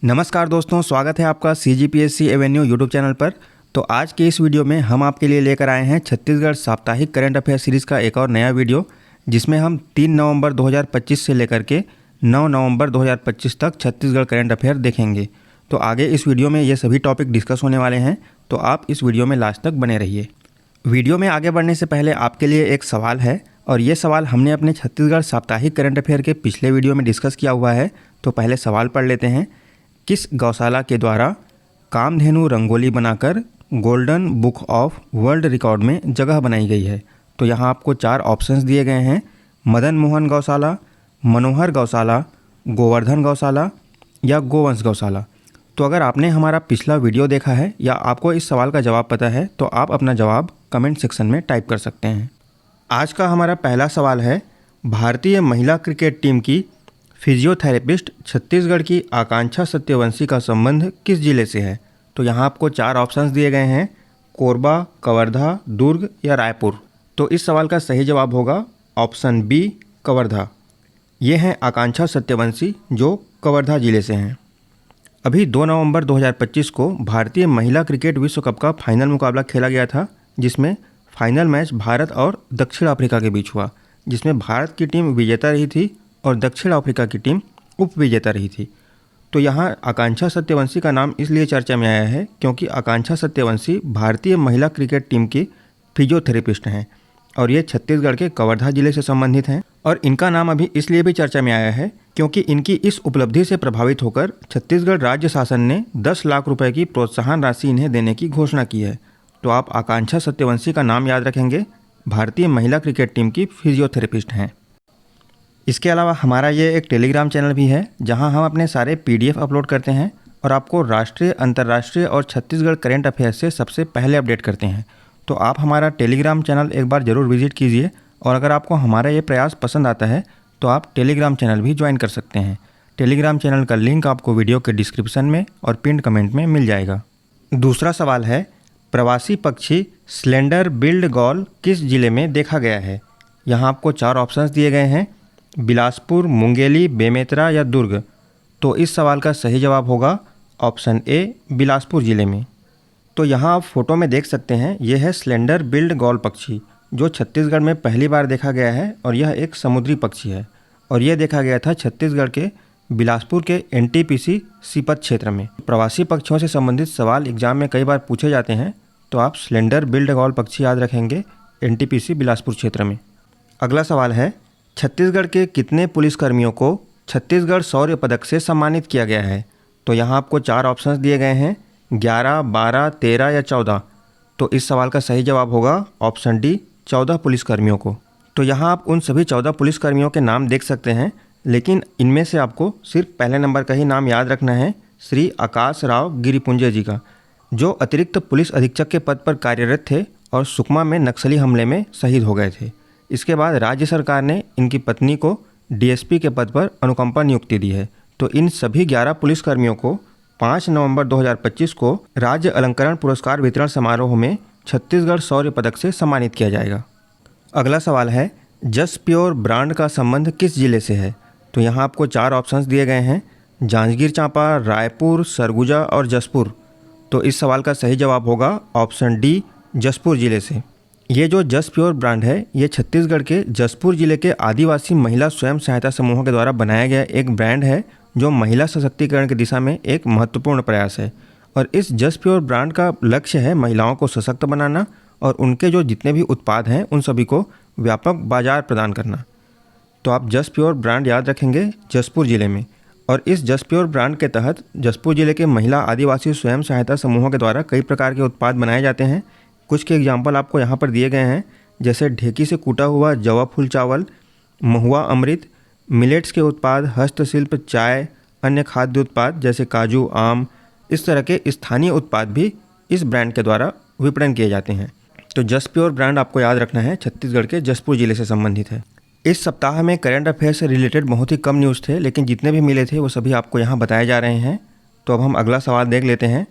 नमस्कार दोस्तों, स्वागत है आपका CGPSC एवेन्यू यूट्यूब चैनल पर। तो आज के इस वीडियो में हम आपके लिए लेकर आए हैं छत्तीसगढ़ साप्ताहिक करंट अफेयर सीरीज़ का एक और नया वीडियो, जिसमें हम 3 नवंबर 2025 से लेकर के 9 नवंबर 2025 तक छत्तीसगढ़ करंट अफेयर देखेंगे। तो आगे इस वीडियो में ये सभी टॉपिक डिस्कस होने वाले हैं, तो आप इस वीडियो में लास्ट तक बने रहिए। वीडियो में आगे बढ़ने से पहले आपके लिए एक सवाल है, और ये सवाल हमने अपने छत्तीसगढ़ साप्ताहिक करंट अफेयर के पिछले वीडियो में डिस्कस किया हुआ है। तो पहले सवाल पढ़ लेते हैं। किस गौशाला के द्वारा कामधेनु रंगोली बनाकर golden book of world record में जगह बनाई गई है? तो यहाँ आपको 4 ऑप्शंस दिए गए हैं: मदन मोहन गौशाला, मनोहर गौशाला, गोवर्धन गौशाला या गोवंश गौशाला। तो अगर आपने हमारा पिछला वीडियो देखा है या आपको इस सवाल का जवाब पता है, तो आप अपना जवाब कमेंट सेक्शन में टाइप कर सकते हैं। आज का हमारा पहला सवाल है, भारतीय महिला क्रिकेट टीम की फिजियोथेरेपिस्ट छत्तीसगढ़ की आकांक्षा सत्यवंशी का संबंध किस जिले से है? तो यहाँ आपको 4 ऑप्शंस दिए गए हैं: कोरबा, कवर्धा, दुर्ग या रायपुर। तो इस सवाल का सही जवाब होगा ऑप्शन बी, कवर्धा। ये हैं आकांक्षा सत्यवंशी, जो कवर्धा जिले से हैं। अभी 2 नवंबर 2025 को भारतीय महिला क्रिकेट विश्व कप का फाइनल मुकाबला खेला गया था, जिसमें फाइनल मैच भारत और दक्षिण अफ्रीका के बीच हुआ, जिसमें भारत की टीम विजेता रही थी और दक्षिण अफ्रीका की टीम उपविजेता रही थी। तो यहाँ आकांक्षा सत्यवंशी का नाम इसलिए चर्चा में आया है क्योंकि आकांक्षा सत्यवंशी भारतीय महिला क्रिकेट टीम की फिजियोथेरेपिस्ट हैं और ये छत्तीसगढ़ के कवर्धा जिले से संबंधित हैं। और इनका नाम अभी इसलिए भी चर्चा में आया है क्योंकि इनकी इस उपलब्धि से प्रभावित होकर छत्तीसगढ़ राज्य शासन ने 10 लाख रुपए की प्रोत्साहन राशि इन्हें देने की घोषणा की है। तो आप आकांक्षा सत्यवंशी का नाम याद रखेंगे, भारतीय महिला क्रिकेट टीम की फिजियोथेरेपिस्ट हैं। इसके अलावा हमारा ये एक टेलीग्राम चैनल भी है, जहां हम अपने सारे PDF अपलोड करते हैं और आपको राष्ट्रीय, अंतर्राष्ट्रीय और छत्तीसगढ़ करंट अफेयर से सबसे पहले अपडेट करते हैं। तो आप हमारा टेलीग्राम चैनल एक बार ज़रूर विजिट कीजिए, और अगर आपको हमारा ये प्रयास पसंद आता है तो आप टेलीग्राम चैनल भी ज्वाइन कर सकते हैं। टेलीग्राम चैनल का लिंक आपको वीडियो के डिस्क्रिप्शन में और पिन कमेंट में मिल जाएगा। दूसरा सवाल है, प्रवासी पक्षी स्लेंडर बिल्ड गॉल किस जिले में देखा गया है? यहाँ आपको 4 ऑप्शंस दिए गए हैं: बिलासपुर, मुंगेली, बेमेतरा या दुर्ग। तो इस सवाल का सही जवाब होगा ऑप्शन ए, बिलासपुर ज़िले में। तो यहाँ आप फोटो में देख सकते हैं, यह है स्लेंडर बिल्ड गॉल पक्षी, जो छत्तीसगढ़ में पहली बार देखा गया है, और यह एक समुद्री पक्षी है और यह देखा गया था छत्तीसगढ़ के बिलासपुर के NTPC सीपत क्षेत्र में। प्रवासी पक्षियों से संबंधित सवाल एग्जाम में कई बार पूछे जाते हैं, तो आप स्लेंडर बिल्ड गॉल पक्षी याद रखेंगे NTPC बिलासपुर क्षेत्र में। अगला सवाल है, छत्तीसगढ़ के कितने पुलिसकर्मियों को छत्तीसगढ़ शौर्य पदक से सम्मानित किया गया है? तो यहाँ आपको 4 ऑप्शंस दिए गए हैं: 11, 12, 13 या 14। तो इस सवाल का सही जवाब होगा ऑप्शन डी, 14 पुलिसकर्मियों को। तो यहाँ आप उन सभी 14 पुलिसकर्मियों के नाम देख सकते हैं, लेकिन इनमें से आपको सिर्फ पहले नंबर का ही नाम याद रखना है, श्री आकाश राव गिरिपुंजे जी का, जो अतिरिक्त पुलिस अधीक्षक के पद पर कार्यरत थे और सुकमा में नक्सली हमले में शहीद हो गए थे। इसके बाद राज्य सरकार ने इनकी पत्नी को DSP के पद पर अनुकंपा नियुक्ति दी है। तो इन सभी 11 पुलिसकर्मियों को 5 नवंबर 2025 को राज्य अलंकरण पुरस्कार वितरण समारोह में छत्तीसगढ़ शौर्य पदक से सम्मानित किया जाएगा। अगला सवाल है, जस्ट प्योर ब्रांड का संबंध किस जिले से है? तो यहाँ आपको 4 ऑप्शंस दिए गए हैं: जांजगीर चांपा, रायपुर, सरगुजा और जसपुर। तो इस सवाल का सही जवाब होगा ऑप्शन डी, जसपुर जिले से। ये जो जस्ट प्योर ब्रांड है, ये छत्तीसगढ़ के जसपुर जिले के आदिवासी महिला स्वयं सहायता समूहों के द्वारा बनाया गया एक ब्रांड है, जो महिला सशक्तिकरण की दिशा में एक महत्वपूर्ण प्रयास है। और इस जस्ट प्योर ब्रांड का लक्ष्य है महिलाओं को सशक्त बनाना और उनके जो जितने भी उत्पाद हैं उन सभी को व्यापक बाजार प्रदान करना। तो आप जस्ट प्योर ब्रांड याद रखेंगे, जसपुर जिले में। और इस जस्ट प्योर ब्रांड के तहत जसपुर जिले के महिला आदिवासी स्वयं सहायता समूहों के द्वारा कई प्रकार के उत्पाद बनाए जाते हैं। कुछ के एग्जाम्पल आपको यहाँ पर दिए गए हैं, जैसे ढेकी से कूटा हुआ जवा फूल चावल, महुआ अमृत, मिलेट्स के उत्पाद, हस्तशिल्प, चाय, अन्य खाद्य उत्पाद जैसे काजू, आम। इस तरह के स्थानीय उत्पाद भी इस ब्रांड के द्वारा विपणन किए जाते हैं। तो जस्ट प्योर ब्रांड आपको याद रखना है, छत्तीसगढ़ के जसपुर जिले से संबंधित है। इस सप्ताह में करंट अफेयर से रिलेटेड बहुत ही कम न्यूज़ थे, लेकिन जितने भी मिले थे वो सभी आपको यहाँ बताए जा रहे हैं। तो अब हम अगला सवाल देख लेते हैं।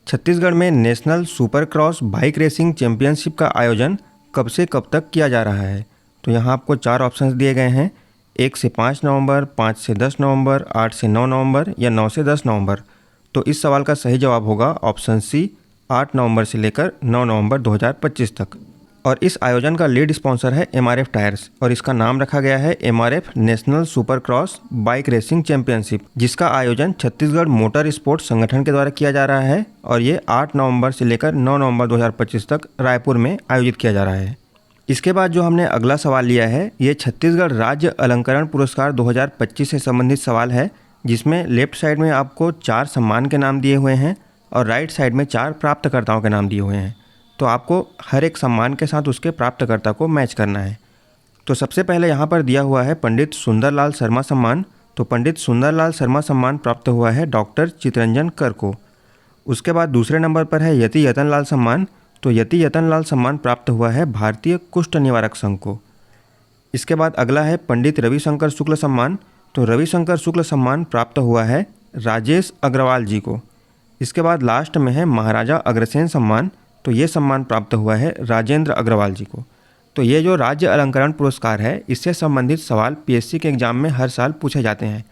छत्तीसगढ़ में national super cross bike racing championship का आयोजन कब से कब तक किया जा रहा है? तो यहाँ आपको 4 ऑप्शंस दिए गए हैं: 1 से 5 नवंबर, 5 से 10 नवंबर, 8 से 9 नवंबर या 9 से 10 नवंबर। तो इस सवाल का सही जवाब होगा ऑप्शन सी, 8 नवंबर से लेकर 9 नवंबर 2025 तक। और इस आयोजन का लीड स्पॉन्सर है एमआरएफ टायर्स और इसका नाम रखा गया है MRF national super cross bike racing championship, जिसका आयोजन छत्तीसगढ़ मोटर स्पोर्ट्स संगठन के द्वारा किया जा रहा है और ये 8 नवंबर से लेकर 9 नवंबर 2025 तक रायपुर में आयोजित किया जा रहा है। इसके बाद जो हमने अगला सवाल लिया है ये छत्तीसगढ़ राज्य अलंकरण पुरस्कार 2025 से संबंधित सवाल है, जिसमें लेफ्ट साइड में आपको 4 सम्मान के नाम दिए हुए हैं और राइट साइड में 4 प्राप्तकर्ताओं के नाम दिए हुए हैं। तो आपको हर एक सम्मान के साथ उसके प्राप्तकर्ता को मैच करना है। तो सबसे पहले यहाँ पर दिया हुआ है पंडित सुंदरलाल शर्मा सम्मान। तो पंडित सुंदरलाल शर्मा सम्मान प्राप्त हुआ है डॉक्टर चितरंजन कर को। उसके बाद दूसरे नंबर पर है यति यतनलाल सम्मान। तो यति यतनलाल सम्मान प्राप्त हुआ है भारतीय कुष्ठ निवारक संघ को। इसके बाद अगला है पंडित रविशंकर शुक्ल सम्मान। तो रविशंकर शुक्ल सम्मान प्राप्त हुआ है राजेश अग्रवाल जी को। इसके बाद लास्ट में है महाराजा अग्रसेन सम्मान। तो ये सम्मान प्राप्त हुआ है राजेंद्र अग्रवाल जी को। तो ये जो राज्य अलंकरण पुरस्कार है इससे संबंधित सवाल पीएससी के एग्ज़ाम में हर साल पूछे जाते हैं।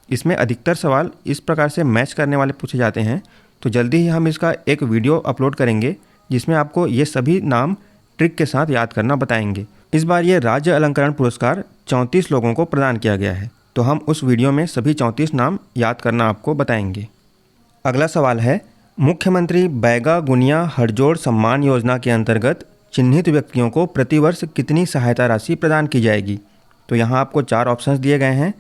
इसमें अधिकतर सवाल इस प्रकार से मैच करने वाले पूछे जाते हैं। तो जल्दी ही हम इसका एक वीडियो अपलोड करेंगे जिसमें आपको ये सभी नाम ट्रिक के साथ याद करना बताएंगे। इस बार ये राज्य अलंकरण पुरस्कार 34 लोगों को प्रदान किया गया है। तो हम उस वीडियो में सभी 34 नाम याद करना आपको बताएंगे। अगला सवाल है, मुख्यमंत्री बैगा गुनिया हड़जोड़ सम्मान योजना के अंतर्गत चिन्हित व्यक्तियों को प्रतिवर्ष कितनी सहायता राशि प्रदान की जाएगी? तो यहाँ आपको 4 ऑप्शंस दिए गए हैं,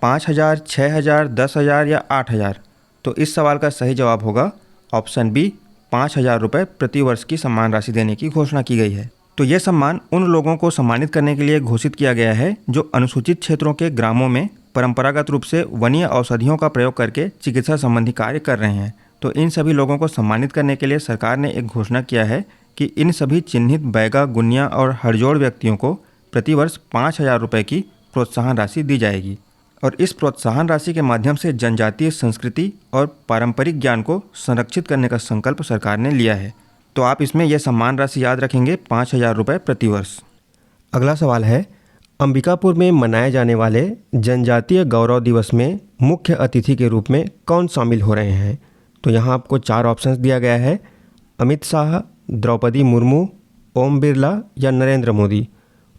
5,000, 6,000, 10,000 या 8,000। तो इस सवाल का सही जवाब होगा ऑप्शन बी, 5,000 रुपये प्रतिवर्ष की सम्मान राशि देने की घोषणा की गई है। तो ये सम्मान उन लोगों को सम्मानित करने के लिए घोषित किया गया है जो अनुसूचित क्षेत्रों के ग्रामों में परंपरागत रूप से वन्य औषधियों का प्रयोग करके चिकित्सा संबंधी कार्य कर रहे हैं। तो इन सभी लोगों को सम्मानित करने के लिए सरकार ने एक घोषणा किया है कि इन सभी चिन्हित बैगा गुनिया और हड़जोड़ व्यक्तियों को प्रतिवर्ष 5,000 रुपये की प्रोत्साहन राशि दी जाएगी। और इस प्रोत्साहन राशि के माध्यम से जनजातीय संस्कृति और पारंपरिक ज्ञान को संरक्षित करने का संकल्प सरकार ने लिया है। तो आप इसमें यह सम्मान राशि याद रखेंगे, 5,000 रुपये प्रतिवर्ष। अगला सवाल है, अंबिकापुर में मनाए जाने वाले जनजातीय गौरव दिवस में मुख्य अतिथि के रूप में कौन शामिल हो रहे हैं? तो यहाँ आपको 4 ऑप्शंस दिया गया है, अमित शाह, द्रौपदी मुर्मू, ओम बिरला या नरेंद्र मोदी।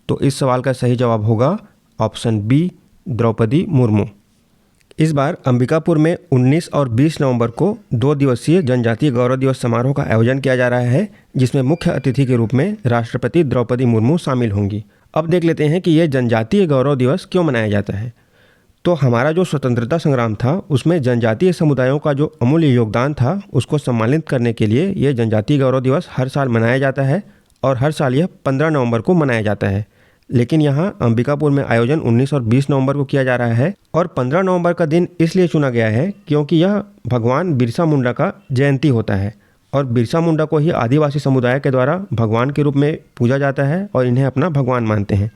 तो इस सवाल का सही जवाब होगा ऑप्शन बी, द्रौपदी मुर्मू। इस बार अंबिकापुर में 19 और 20 नवंबर को 2 दिवसीय जनजातीय गौरव दिवस समारोह का आयोजन किया जा रहा है, जिसमें मुख्य अतिथि के रूप में राष्ट्रपति द्रौपदी मुर्मू शामिल होंगी। अब देख लेते हैं कि ये जनजातीय गौरव दिवस क्यों मनाया जाता है। तो हमारा जो स्वतंत्रता संग्राम था उसमें जनजातीय समुदायों का जो अमूल्य योगदान था उसको सम्मानित करने के लिए ये जनजातीय गौरव दिवस हर साल मनाया जाता है और हर साल यह 15 नवंबर को मनाया जाता है। लेकिन यहाँ अंबिकापुर में आयोजन 19 और 20 नवंबर को किया जा रहा है और 15 नवंबर का दिन इसलिए चुना गया है क्योंकि यह भगवान बिरसा मुंडा का जयंती होता है और बिरसा मुंडा को ही आदिवासी समुदाय के द्वारा भगवान के रूप में पूजा जाता है और इन्हें अपना भगवान मानते हैं।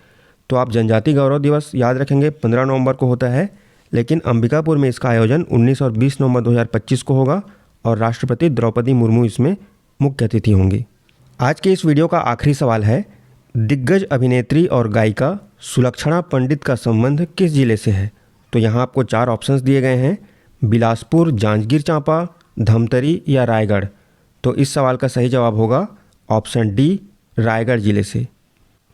तो आप जनजातीय गौरव दिवस याद रखेंगे, 15 नवंबर को होता है, लेकिन अंबिकापुर में इसका आयोजन 19 और 20 नवंबर 2025 को होगा और राष्ट्रपति द्रौपदी मुर्मू इसमें मुख्य अतिथि होंगी। आज के इस वीडियो का आखिरी सवाल है, दिग्गज अभिनेत्री और गायिका सुलक्षणा पंडित का संबंध किस जिले से है? तो यहाँ आपको 4 ऑप्शंस दिए गए हैं, बिलासपुर, जांजगीर चांपा, धमतरी या रायगढ़। तो इस सवाल का सही जवाब होगा ऑप्शन डी, रायगढ़ जिले से।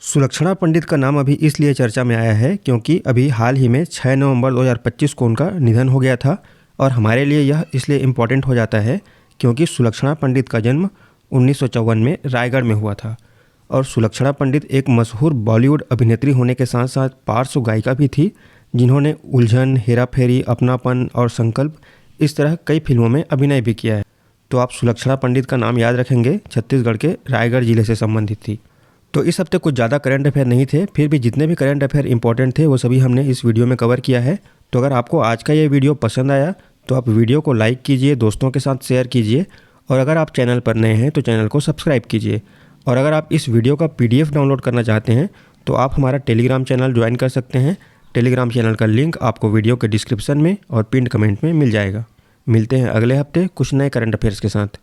सुलक्षणा पंडित का नाम अभी इसलिए चर्चा में आया है क्योंकि अभी हाल ही में 6 नवंबर 2025 को उनका निधन हो गया था और हमारे लिए यह इसलिए इम्पॉर्टेंट हो जाता है क्योंकि सुलक्षणा पंडित का जन्म 1954 में रायगढ़ में हुआ था और सुलक्षणा पंडित एक मशहूर बॉलीवुड अभिनेत्री होने के साथ साथ पार्श्व गायिका भी थी, जिन्होंने उलझन, हेरा फेरी, अपनापन और संकल्प इस तरह कई फिल्मों में अभिनय भी किया है। तो आप सुलक्षणा पंडित का नाम याद रखेंगे, छत्तीसगढ़ के रायगढ़ जिले से संबंधित थी। तो इस हफ्ते कुछ ज़्यादा करंट अफेयर नहीं थे, फिर भी जितने भी करंट अफेयर इंपॉर्टेंट थे वो सभी हमने इस वीडियो में कवर किया है। तो अगर आपको आज का ये वीडियो पसंद आया तो आप वीडियो को लाइक कीजिए, दोस्तों के साथ शेयर कीजिए और अगर आप चैनल पर नए हैं तो चैनल को सब्सक्राइब कीजिए। और अगर आप इस वीडियो का PDF डाउनलोड करना चाहते हैं तो आप हमारा टेलीग्राम चैनल ज्वाइन कर सकते हैं। टेलीग्राम चैनल का लिंक आपको वीडियो के डिस्क्रिप्शन में और पिन कमेंट में मिल जाएगा। मिलते हैं अगले हफ्ते कुछ नए करंट अफेयर्स के साथ।